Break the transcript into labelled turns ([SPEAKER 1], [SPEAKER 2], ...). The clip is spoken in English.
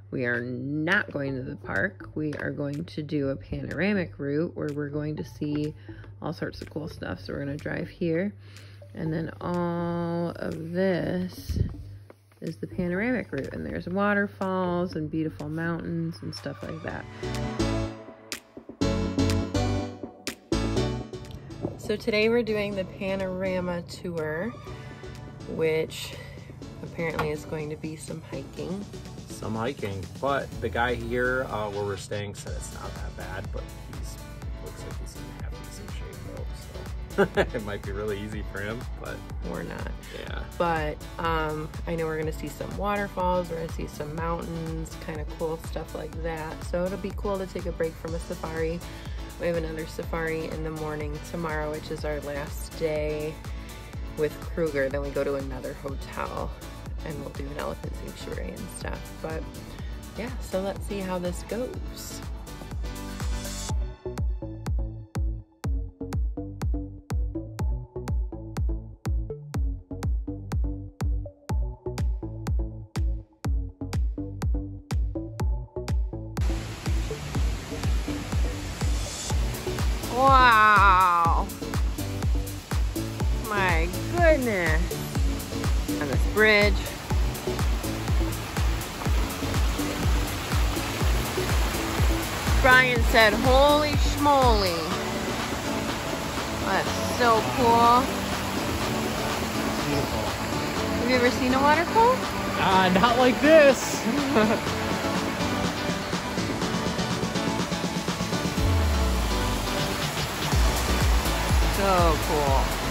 [SPEAKER 1] We are not going to the park. We are going to do a panoramic route where we're going to see all sorts of cool stuff. So we're going to drive here, and then all of this is the panoramic route, and there's waterfalls and beautiful mountains and stuff like that. So today we're doing the panorama tour, which apparently is going to be some hiking.
[SPEAKER 2] Some hiking, but the guy here where we're staying said it's not that bad, but looks like he's in half decent shape though, so it might be really easy for him, but
[SPEAKER 1] we're not.
[SPEAKER 2] Yeah.
[SPEAKER 1] But I know we're gonna see some waterfalls, we're gonna see some mountains, kind of cool stuff like that. So it'll be cool to take a break from a safari. We have another safari in the morning tomorrow, which is our last day with Kruger. Then we go to another hotel and we'll do an elephant sanctuary and stuff. But yeah, so let's see how this goes. Wow, my goodness. On this bridge. Brian said, holy schmoly. That's so cool.
[SPEAKER 3] Beautiful.
[SPEAKER 1] Have you ever seen a waterfall?
[SPEAKER 3] Not like this.
[SPEAKER 1] So cool.